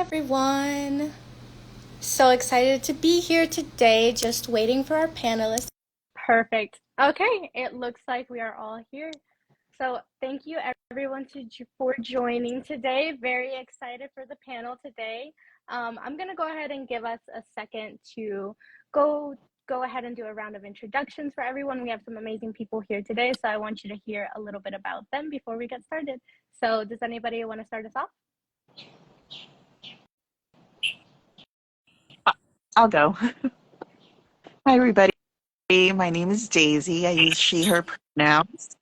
everyone. So excited to be here today, just waiting for our panelists. Perfect. Okay, it looks like we are all here. So thank you everyone for joining today. Very excited for the panel today. I'm going to go ahead and give us a second to go ahead and do a round of introductions for everyone. We have some amazing people here today, so I want you to hear a little bit about them before we get started. So does anybody want to start us off? I'll go. Hi, everybody. My name is Daisy. I use she, her pronouns.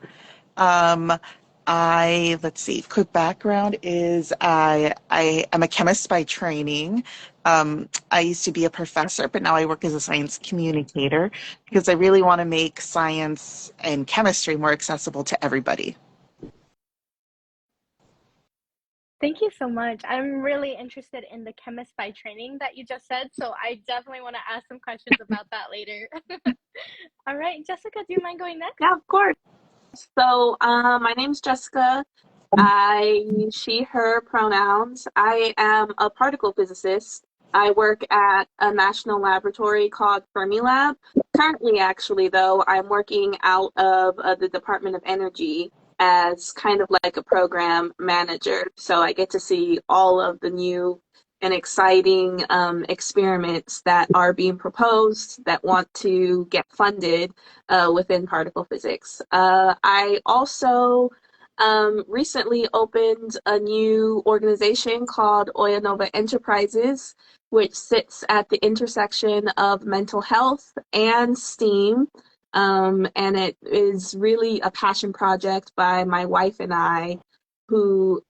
Um, let's see, quick background is I am a chemist by training. I used to be a professor, but now I work as a science communicator because I really want to make science and chemistry more accessible to everybody. Thank you so much. I'm really interested in the chemist by training that you just said, so I definitely want to ask some questions about that later. All right, Jessica, do you mind going next? Yeah, of course. So, my name's Jessica. I use she, her pronouns. I am a particle physicist. I work at a national laboratory called Fermilab. Currently, actually, though, I'm working out of the Department of Energy as kind of like a program manager. So I get to see all of the new and exciting experiments that are being proposed that want to get funded within particle physics. I also recently opened a new organization called Oyanova Enterprises, which sits at the intersection of mental health and STEAM. And it is really a passion project by my wife and I, who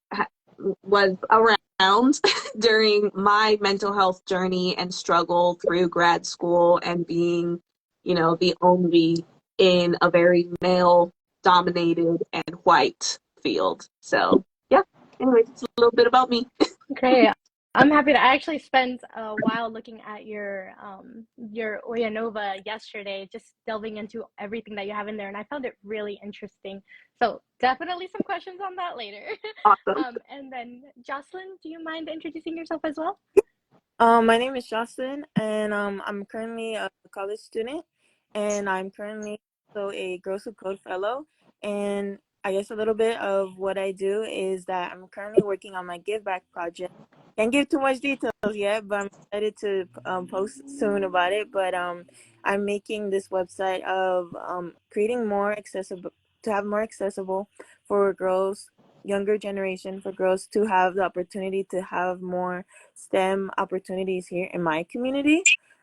was around during my mental health journey and struggle through grad school and being, the only in a very male dominated and white field. So yeah, anyway, it's a little bit about me. Great. I'm happy to. I actually spent a while looking at your Oyanova yesterday, just delving into everything that you have in there, and I found it really interesting. So definitely some questions on that later. Awesome. And then Jocelyn, do you mind introducing yourself as well? My name is Jocelyn, and I'm currently a college student, and I'm currently also a Girls Who Code fellow. And I guess a little bit of what I do is that I'm currently working on my give back project. Can't give too much details yet, but I'm excited to post soon about it. But I'm making this website of creating more accessible to have more accessible for girls, younger generation, for girls to have the opportunity to have more STEM opportunities here in my community.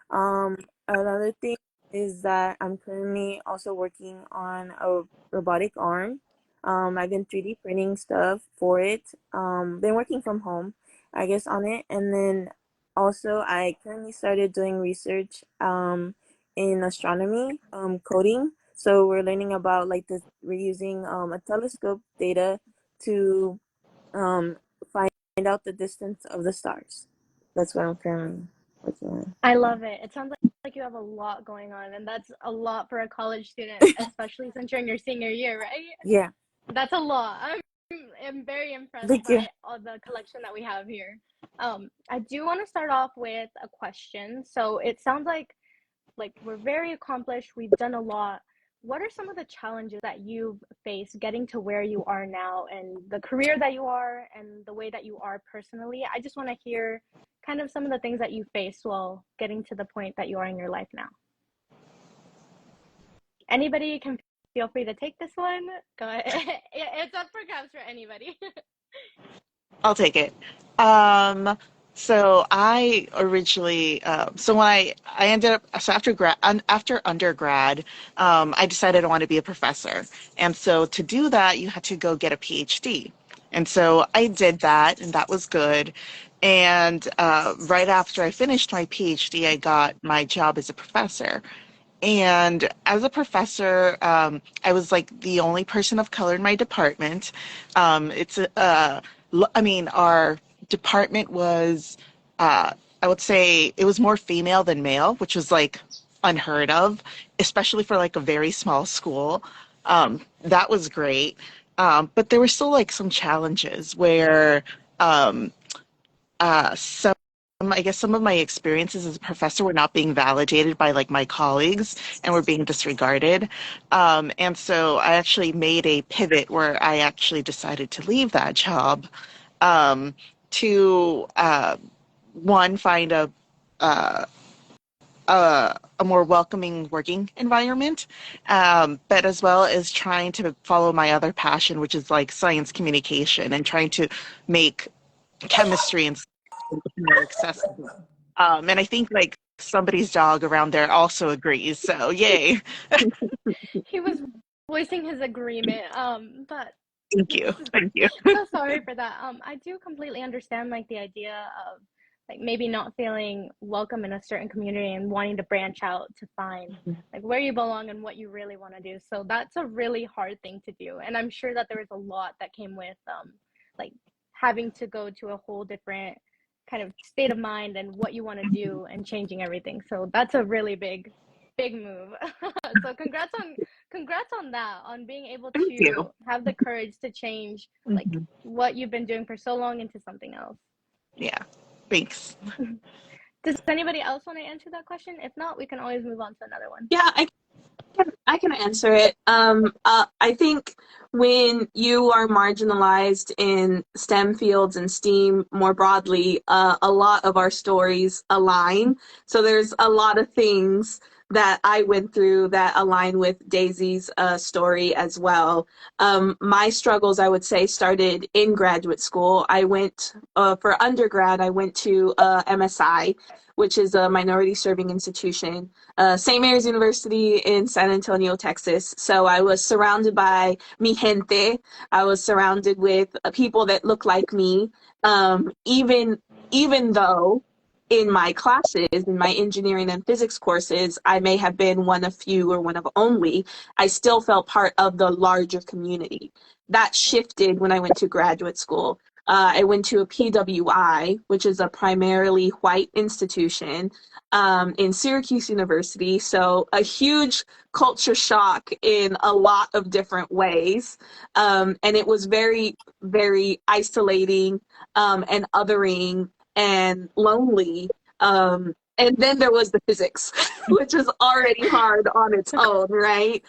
Another thing is that I'm currently also working on a robotic arm. I've been 3D printing stuff for it. Been working from home, I guess, on it. And then also I currently started doing research in astronomy, coding. So we're learning about like this. We're using a telescope data to find out the distance of the stars. That's what I'm currently working on. I love it. It sounds like you have a lot going on, and that's a lot for a college student, especially since you're in your senior year, right? Yeah. That's a lot. I'm very impressed Thank you. by all the collection that we have here. I do want to start off with a question. So it sounds like we're very accomplished. We've done a lot. What are some of the challenges that you've faced getting to where you are now and the career that you are and the way that you are personally? I just want to hear kind of some of the things that you faced while getting to the point that you are in your life now. Anybody can feel free to take this one. Go ahead. It's up for grabs for anybody. I'll take it. So I originally, so when I ended up, so after undergrad, I decided I wanted to be a professor. And so to do that, you had to go get a PhD. And so I did that, and that was good. And right after I finished my PhD, I got my job as a professor. And as a professor, I was like the only person of color in my department. I mean, our department was, I would say it was more female than male, which was like unheard of, especially for like a very small school. That was great. But there were still like some challenges where, um, some, I guess some of my experiences as a professor were not being validated by like my colleagues and were being disregarded. And so I actually made a pivot where I actually decided to leave that job um, to one, find uh, a more welcoming working environment, but as well as trying to follow my other passion, which is like science communication and trying to make chemistry and science more accessible. And I think like somebody's dog around there also agrees. So yay. He was voicing his agreement. But Thank you. Thank you. so sorry for that. I do completely understand like the idea of like maybe not feeling welcome in a certain community and wanting to branch out to find like where you belong and what you really want to do. So that's a really hard thing to do. And I'm sure that there was a lot that came with like having to go to a whole different kind of state of mind and what you want to do and changing everything. So that's a really big move. So congrats on that, on being able Thank you. to have the courage to change like what you've been doing for so long into something else. Yeah. Thanks. Does anybody else want to answer that question? If not, we can always move on to another one. Yeah, I can answer it. I think when you are marginalized in STEM fields and STEAM more broadly, a lot of our stories align. So there's a lot of things that I went through that align with Daisy's story as well. My struggles, I would say, started in graduate school. I went, for undergrad, I went to MSI, which is a minority serving institution, St. Mary's University in San Antonio, Texas. So I was surrounded by mi gente. I was surrounded with people that look like me, even though in my classes, in my engineering and physics courses, I may have been one of few or one of only, I still felt part of the larger community. That shifted when I went to graduate school. I went to a PWI, which is a primarily white institution in Syracuse University. So a huge culture shock in a lot of different ways. And it was very, very isolating and othering and lonely. And then there was the physics, which is already hard on its own, right?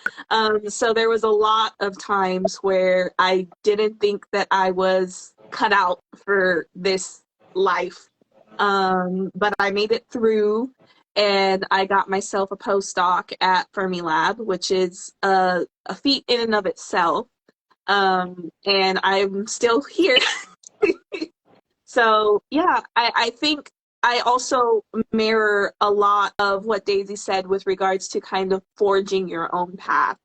So there was a lot of times where I didn't think that I was cut out for this life. But I made it through and I got myself a postdoc at Fermilab, which is a feat in and of itself. And I'm still here. So yeah, I think I also mirror a lot of what Daisy said with regards to kind of forging your own path.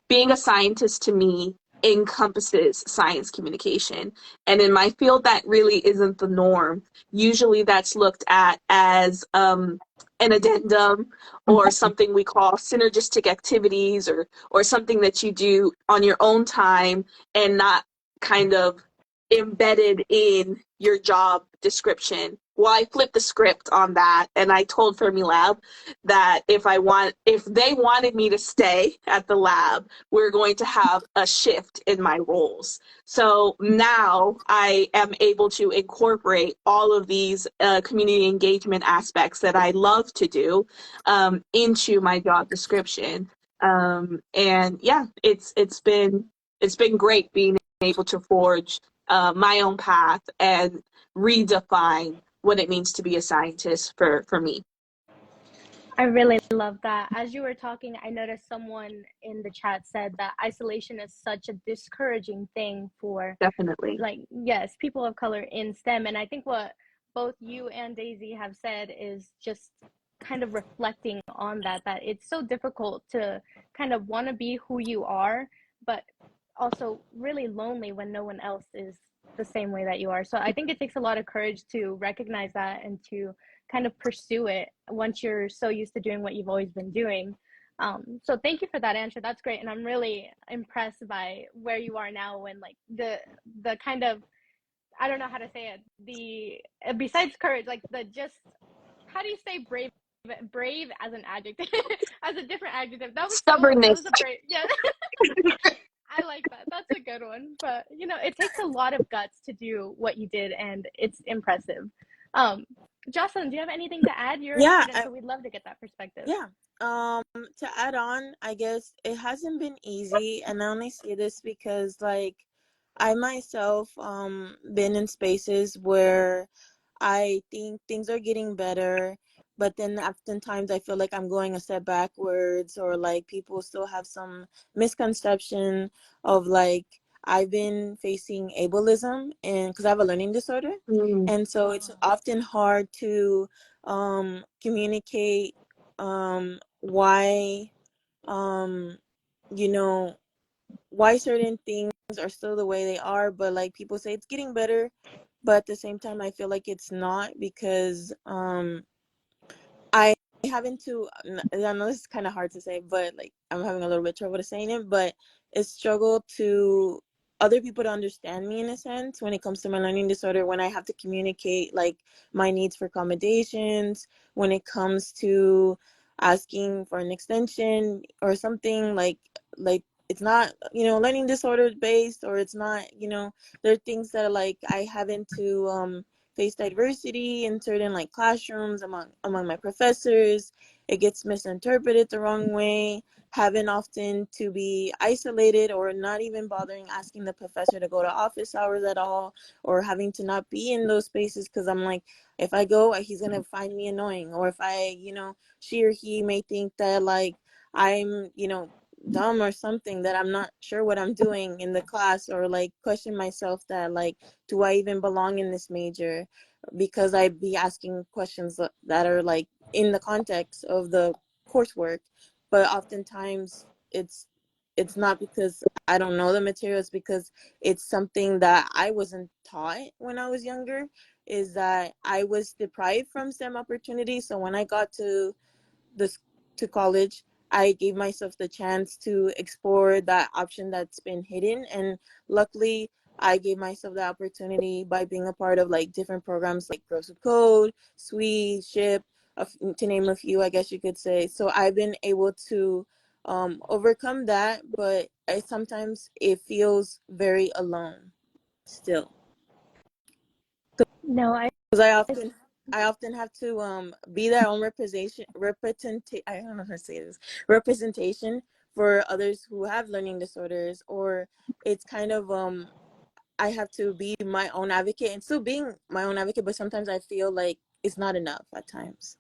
Being a scientist to me encompasses science communication. And in my field, that really isn't the norm. Usually that's looked at as an addendum or something we call synergistic activities or something that you do on your own time and not kind of embedded in your job description. Well, I flipped the script on that and I told Fermilab that if they wanted me to stay at the lab, we're going to have a shift in my roles. So now I am able to incorporate all of these community engagement aspects that I love to do into my job description. And yeah, it's been great being able to forge my own path and redefine what it means to be a scientist for me. I really love that. As you were talking, I noticed someone in the chat said that isolation is such a discouraging thing for Definitely. like, yes, people of color in STEM. And I think what both you and Daisy have said is just kind of reflecting on that it's so difficult to kind of want to be who you are, but also really lonely when no one else is the same way that you are. So I think it takes a lot of courage to recognize that and to kind of pursue it once you're so used to doing what you've always been doing. So thank you for that answer. That's great. And I'm really impressed by where you are now and like the kind of, I don't know how to say it, besides courage, like the just, how do you say brave as an adjective, as a different adjective? That was stubbornness. that was a brave, yeah. I like that. That's a good one. But it takes a lot of guts to do what you did, and it's impressive. Um, Jocelyn, do you have anything to add? You're a Yeah, student, so we'd love to get that perspective. yeah. To add on, I guess it hasn't been easy, and I only say this because like I myself been in spaces where I think things are getting better, but then oftentimes I feel like I'm going a step backwards, or like people still have some misconception of like I've been facing ableism, and because I have a learning disorder, Mm. and so it's often hard to communicate why you know why certain things are still the way they are, but like people say it's getting better, but at the same time I feel like it's not, because I having to, I know this is kind of hard to say, but like I'm having a little bit trouble to saying it, but it's struggle to other people to understand me in a sense when it comes to my learning disorder, when I have to communicate like my needs for accommodations, when it comes to asking for an extension or something like it's not learning disorder based, or it's not there are things that are like I having to face diversity in certain like classrooms among my professors. It gets misinterpreted the wrong way, having often to be isolated or not even bothering asking the professor to go to office hours at all, or having to not be in those spaces because I'm like, if I go, he's gonna find me annoying, or if I she or he may think that like I'm dumb or something, that I'm not sure what I'm doing in the class, or like question myself that like, do I even belong in this major, because I be asking questions that are like in the context of the coursework. But oftentimes it's not because I don't know the material, it's because it's something that I wasn't taught when I was younger, is that I was deprived from STEM opportunities. So when I got to this to college, I gave myself the chance to explore that option that's been hidden, and luckily I gave myself the opportunity by being a part of like different programs like Girls Who Code, SWE, SHIP, to name a few, I guess you could say. So I've been able to overcome that, but sometimes it feels very alone still, No, because I often have to be their own I don't know how to say this, representation for others who have learning disorders, or it's kind of I have to be my own advocate and still being my own advocate, but sometimes I feel like it's not enough at times.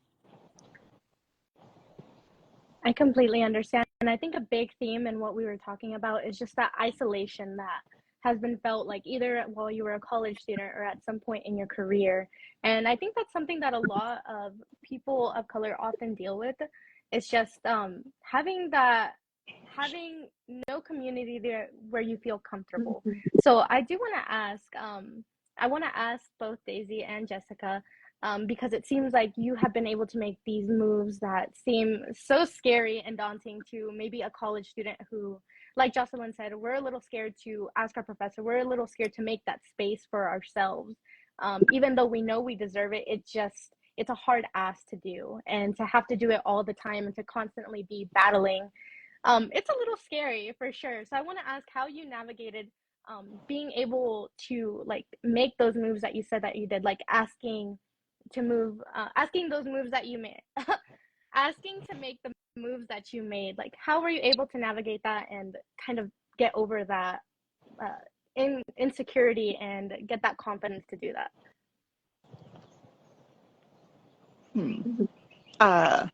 I completely understand. And I think a big theme in what we were talking about is just that isolation that has been felt like either while you were a college student or at some point in your career. And I think that's something that a lot of people of color often deal with. It's just having no community there where you feel comfortable. So I do want to ask, I want to ask both Daisy and Jessica, because it seems like you have been able to make these moves that seem so scary and daunting to maybe a college student who, like Jocelyn said, we're a little scared to ask our professor. We're a little scared to make that space for ourselves. Even though we know we deserve it, it's a hard ask to do. And to have to do it all the time and to constantly be battling, it's a little scary for sure. So I want to ask how you navigated being able to like make those moves that you said that you did, like asking those moves that you made, asking to make the moves that you made. Like, how were you able to navigate that and kind of get over that insecurity and get that confidence to do that? Hmm. Uh,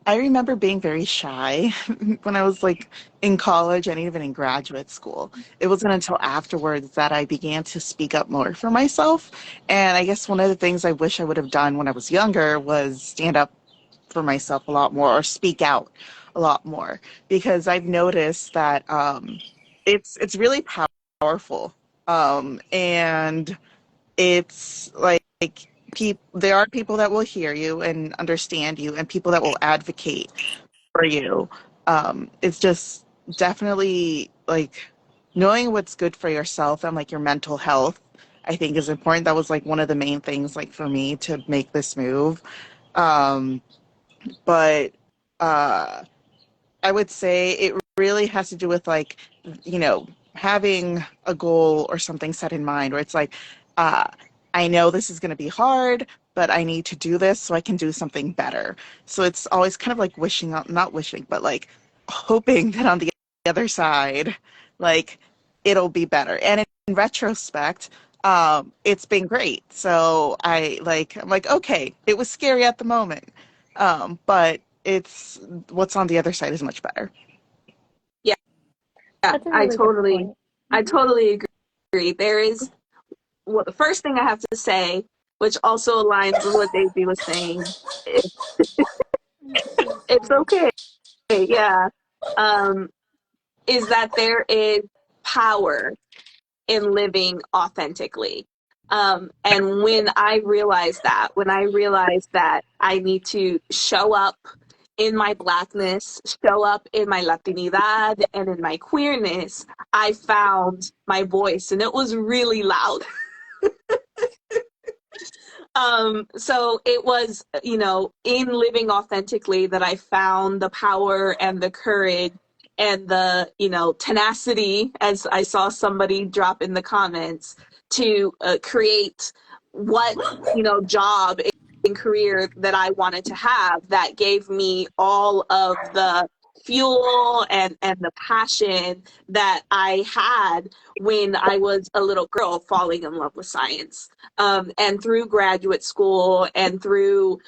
I remember being very shy when I was like in college and even in graduate school. It wasn't until afterwards that I began to speak up more for myself. And I guess one of the things I wish I would have done when I was younger was stand up for myself a lot more or speak out a lot more, because I've noticed that it's really powerful. And it's like there are people that will hear you and understand you, and people that will advocate for you. It's just definitely like knowing what's good for yourself and like your mental health, I think is important. That was like one of the main things like for me to make this move. But uh, I would say it really has to do with like, having a goal or something set in mind where it's like, uh, I know this is going to be hard, but I need to do this so I can do something better. So it's always kind of like wishing, not wishing, but like hoping that on the other side, like it'll be better. And in retrospect, it's been great. So I'm like, okay, it was scary at the moment, but it's what's on the other side is much better. Yeah, That's a I really good totally, point. I totally agree. There is, well, the first thing I have to say, which also aligns with what Daisy was saying, it's okay. Yeah. Um, is that there is power in living authentically. And when I realized that I need to show up in my Blackness, show up in my Latinidad, and in my queerness, I found my voice, and it was really loud. So it was, in living authentically that I found the power and the courage and the, tenacity, as I saw somebody drop in the comments, to create what, job and career that I wanted to have that gave me all of the fuel and the passion that I had when I was a little girl falling in love with science. And through graduate school and through,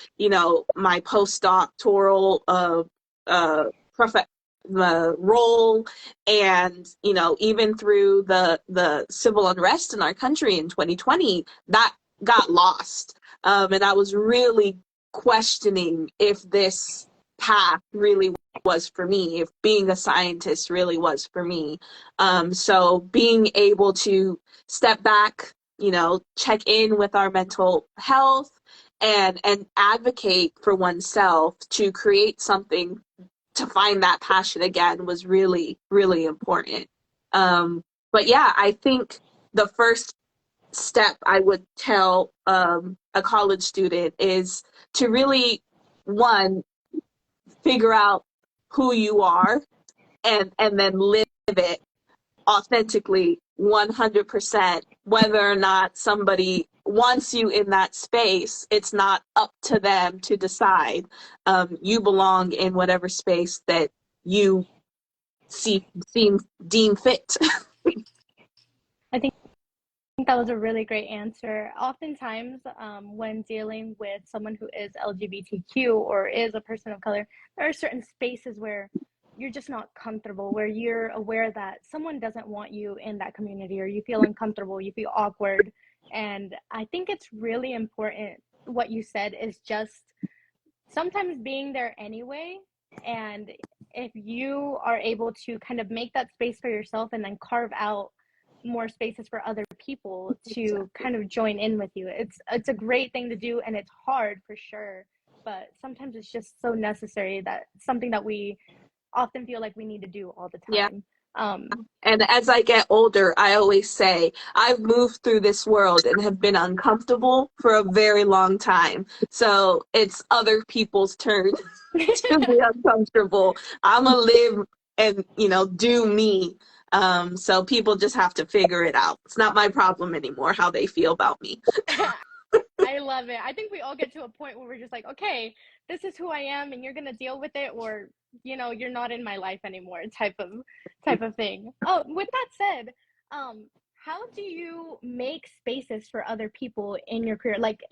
my postdoctoral role, and even through the civil unrest in our country in 2020, that got lost, and I was really questioning if this path really was for me, if being a scientist really was for me. So being able to step back, check in with our mental health, and advocate for oneself to create something, to find that passion again, was really, really important. But yeah, I think the first step I would tell a college student is to really, one, figure out who you are, and then live it authentically 100%. Whether or not somebody wants you in that space, it's not up to them to decide. You belong in whatever space that you deem fit. I think that was a really great answer. Oftentimes, when dealing with someone who is LGBTQ or is a person of color, there are certain spaces where you're just not comfortable, where you're aware that someone doesn't want you in that community, or you feel uncomfortable, you feel awkward. And I think it's really important what you said is just sometimes being there anyway. And if you are able to kind of make that space for yourself and then carve out more spaces for other people to kind of join in with you, it's a great thing to do, and it's hard for sure, but sometimes it's just so necessary, that something that we often feel like we need to do all the Yeah. time. And as I get older, I always say, I've moved through this world and have been uncomfortable for a very long time. So it's other people's turn to be uncomfortable. I'm going to live and, do me. So people just have to figure it out. It's not my problem anymore how they feel about me. I love it. I think we all get to a point where we're just like, okay, this is who I am, and you're gonna deal with it, or you're not in my life anymore, type of thing. Oh, with that said, how do you make spaces for other people in your career? Like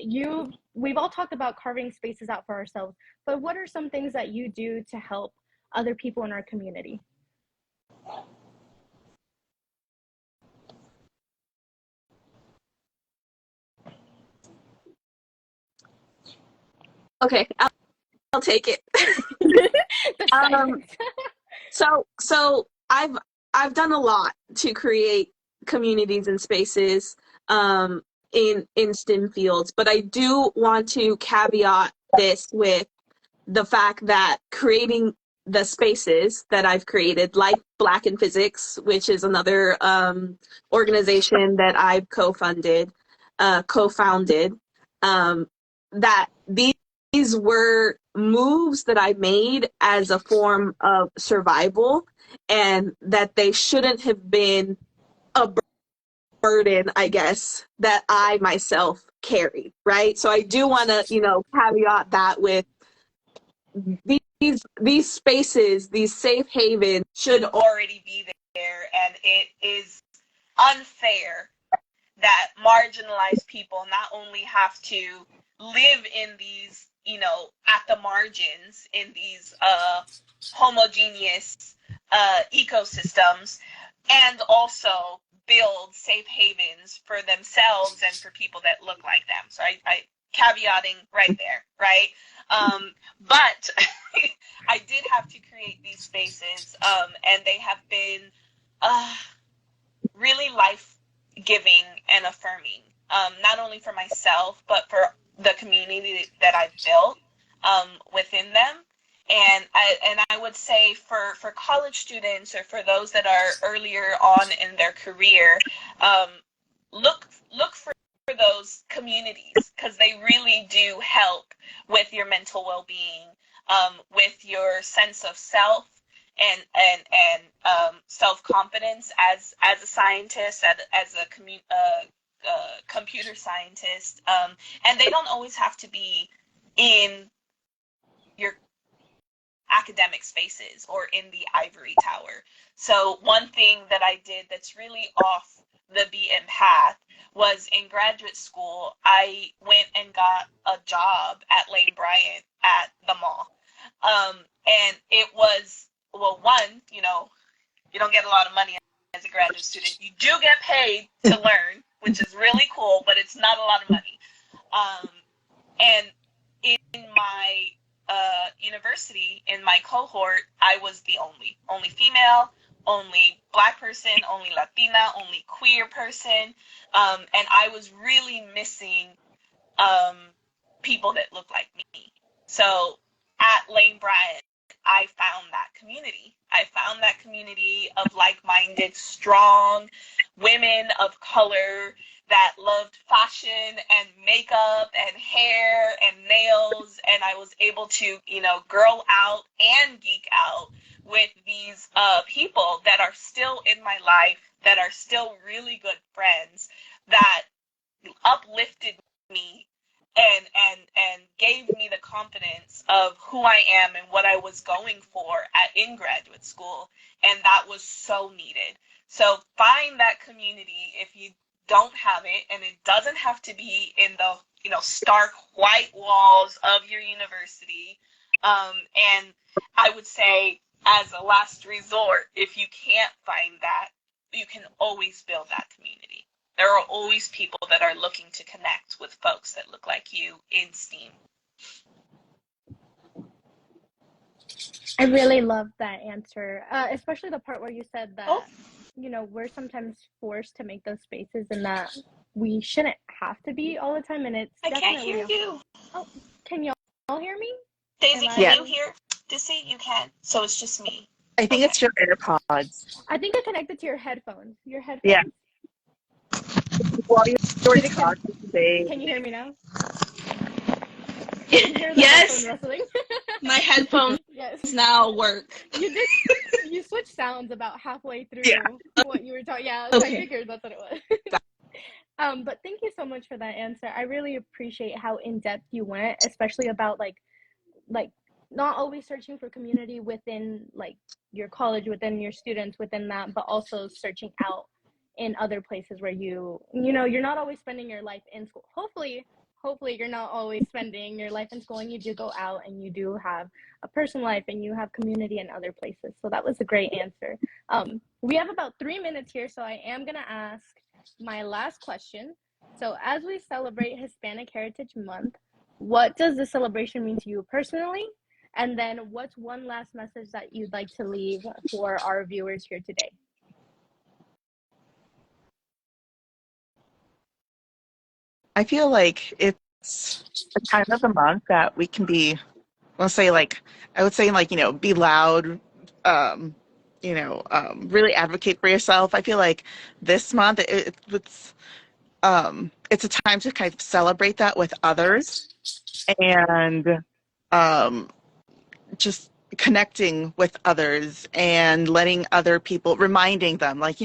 we've all talked about carving spaces out for ourselves, but what are some things that you do to help other people in our community? Okay, I'll take it. The silence. So I've done a lot to create communities and spaces in STEM fields, but I do want to caveat this with the fact that creating the spaces that I've created, like Black in Physics, which is another organization that I've co-founded, that these these were moves that I made as a form of survival, and that they shouldn't have been a burden, I guess, that I myself carried, right? So I do want to, caveat that with these spaces, these safe havens should already be there, and it is unfair that marginalized people not only have to live in these, at the margins, in these homogeneous ecosystems, and also build safe havens for themselves and for people that look like them. So I caveating right there, right? But I did have to create these spaces, and they have been really life-giving and affirming, not only for myself, but for the community that I've built within them. And I would say for college students, or for those that are earlier on in their career, look for those communities, because they really do help with your mental well-being, with your sense of self, and self-confidence as a scientist, as a computer scientist, and they don't always have to be in your academic spaces or in the ivory tower. So one thing that I did that's really off the beaten path was, in graduate school, I went and got a job at Lane Bryant at the mall. And it was, well, one, you don't get a lot of money as a graduate student. You do get paid to learn, which is really cool, but it's not a lot of money. And in my university, in my cohort, I was the only female, only Black person, only Latina, only queer person, and I was really missing people that look like me. So at Lane Bryant, I found that community. I found that community of like-minded, strong women of color that loved fashion and makeup and hair and nails, and I was able to, girl out and geek out with these people that are still in my life, that are still really good friends, that uplifted me and gave me the confidence of who I am and what I was going for in graduate school, and that was so needed. So find that community if you don't have it, and it doesn't have to be in the stark white walls of your university. And I would say, as a last resort, if you can't find that, you can always build that community. There are always people that are looking to connect with folks that look like you in STEAM. I really love that answer, especially the part where you said that, we're sometimes forced to make those spaces, and that we shouldn't have to be all the time. And it's I can't hear you. Oh, can y'all all hear me? Daisy, can you hear Dissy? You can. So it's just me. I think it's your AirPods. I think I connected to your headphones. Your headphones? Yeah. While you were talking today. Can you hear me now? Yes. Rustling? My headphones now work. You switched sounds about halfway through what you were talking. Yeah, okay. I figured that's what it was. But thank you so much for that answer. I really appreciate how in depth you went, especially about like not always searching for community within like your college, within your students, within that, but also searching out in other places where you're not always spending your life in school. Hopefully you're not always spending your life in school, and you do go out and you do have a personal life and you have community in other places. So that was a great answer. We have about 3 minutes here, so I am gonna ask my last question. So as we celebrate Hispanic Heritage Month, what does this celebration mean to you personally? And then what's one last message that you'd like to leave for our viewers here today? I feel like it's a time of the month that we can be, be loud, really advocate for yourself. I feel like this month it's a time to kind of celebrate that with others. and just connecting with others and letting other people, reminding them, like,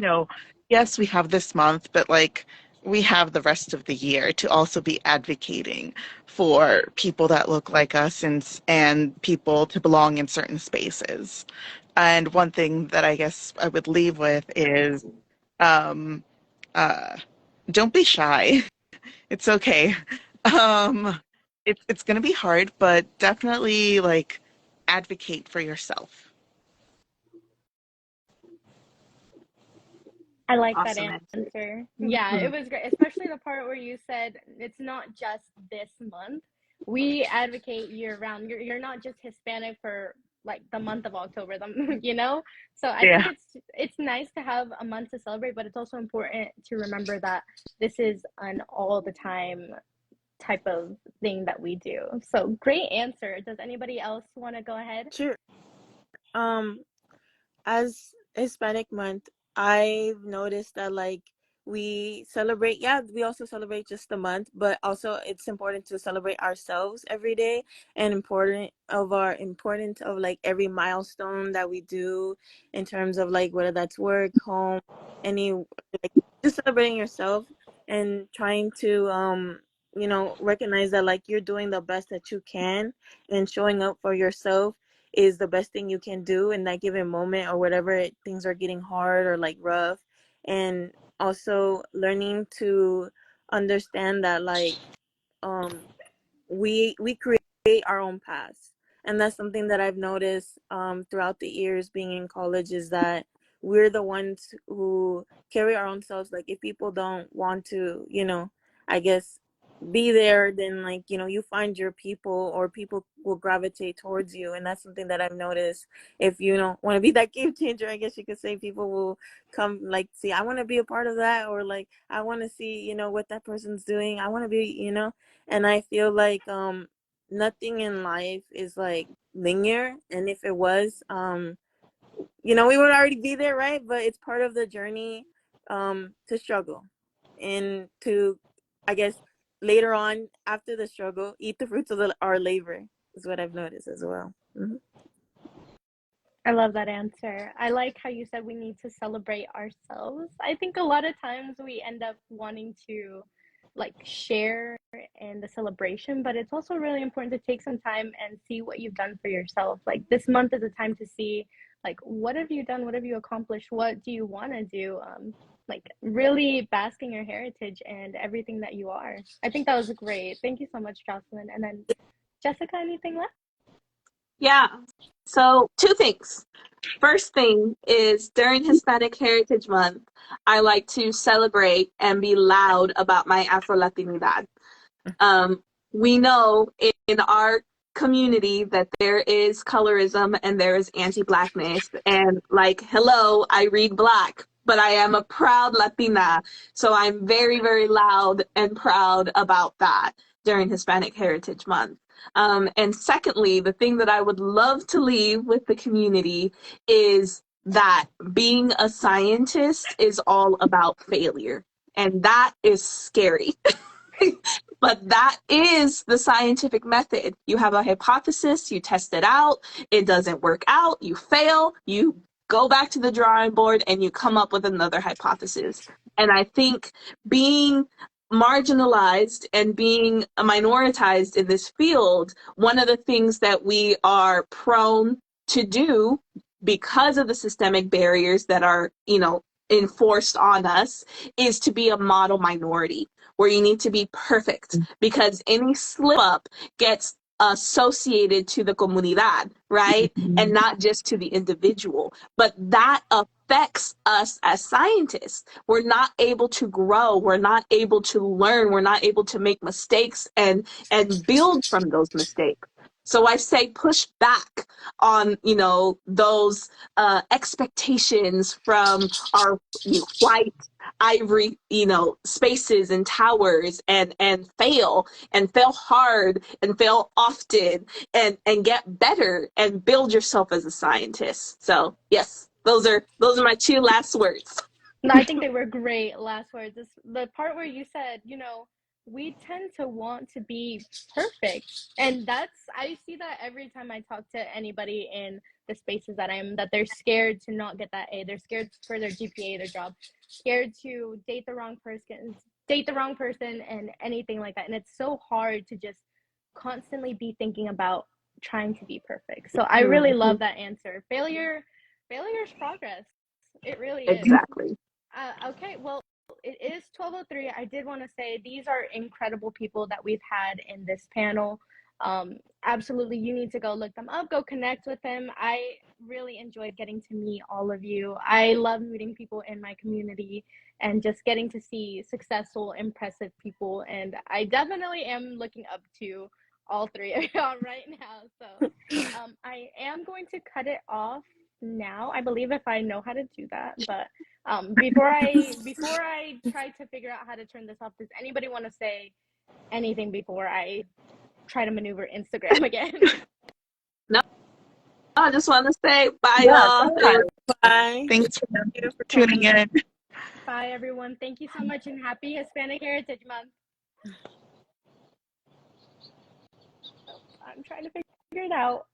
yes, we have this month, but like we have the rest of the year to also be advocating for people that look like us and people to belong in certain spaces. And one thing that I guess I would leave with is um, uh, don't be shy. It's okay. Um, it's gonna be hard, but definitely like advocate for yourself. I like that Awesome answer. answer. Yeah, it was great, especially the part where you said it's not just this month. We advocate year round. You're not just Hispanic for like the month of October, you know? So I think Yeah. it's nice to have a month to celebrate, but it's also important to remember that this is an all the time type of thing that we do. So great answer. Does anybody else want to go ahead? Sure. As Hispanic month, I've noticed that like we celebrate, yeah, we also celebrate just the month, but also it's important to celebrate ourselves every day, and important of like every milestone that we do in terms of like whether that's work, home, any, like just celebrating yourself and trying to recognize that like you're doing the best that you can and showing up for yourself is the best thing you can do in that given moment or whatever things are getting hard or like rough. And also learning to understand that like um we create our own paths, and that's something that I've noticed throughout the years being in college, is that we're the ones who carry our own selves. Like if people don't want to, I guess be there, then like you find your people, or people will gravitate towards you. And that's something that I've noticed. If you don't want to be that game changer, I guess you could say, people will come like, see, I want to be a part of that, or like I want to see what that person's doing, I want to be, and I feel like nothing in life is like linear, and if it was, we would already be there, right? But it's part of the journey to struggle, and to, I guess, later on after the struggle, eat the fruits of our labor, is what I've noticed as well. Mm-hmm. I love that answer. I like how you said we need to celebrate ourselves. I think a lot of times we end up wanting to like share in the celebration, but it's also really important to take some time and see what you've done for yourself. Like this month is a time to see like what have you done, what have you accomplished, what do you want to do? Like really basking your heritage and everything that you are. I think that was great. Thank you so much, Jocelyn. And then Jessica, anything left? Yeah. So, two things. First thing is during Hispanic Heritage Month, I like to celebrate and be loud about my Afro Latinidad. We know in our community that there is colorism and there is anti-Blackness. And like, hello, I read Black, but I am a proud Latina. So I'm very, very loud and proud about that during Hispanic Heritage Month. And secondly, the thing that I would love to leave with the community is that being a scientist is all about failure. And that is scary. But that is the scientific method. You have a hypothesis, you test it out, it doesn't work out, you fail, you go back to the drawing board and you come up with another hypothesis. And I think being marginalized and being minoritized in this field, one of the things that we are prone to do because of the systemic barriers that are, enforced on us, is to be a model minority, where you need to be perfect because any slip up gets associated to the comunidad, right? And not just to the individual. But that affects us as scientists. We're not able to grow. We're not able to learn. We're not able to make mistakes and build from those mistakes. So I say push back on, those expectations from our white ivory, spaces and towers, and fail hard and fail often and get better and build yourself as a scientist. So yes, those are my two last words. No, I think they were great last words. The part where you said, we tend to want to be perfect. And I see that every time I talk to anybody in the spaces that I'm, that they're scared to not get that A. They're scared for their GPA, their job, scared to date the wrong person and anything like that. And it's so hard to just constantly be thinking about trying to be perfect. So I really love that answer. Failure is progress. It really is. Exactly. Okay, well, it is 12:03. I did want to say these are incredible people that we've had in this panel. Absolutely, you need to go look them up, go connect with them. I really enjoyed getting to meet all of you. I love meeting people in my community and just getting to see successful, impressive people. And I definitely am looking up to all three of y'all right now. So I am going to cut it off now, I believe, if I know how to do that. But before I try to figure out how to turn this off, does anybody want to say anything before I try to maneuver Instagram again? No, I just want to say bye, Yeah, y'all. go It ahead. was Bye. Thanks for Thank you for tuning coming. in. Bye, everyone. Thank you so much, and happy Hispanic Heritage Month. I'm trying to figure it out.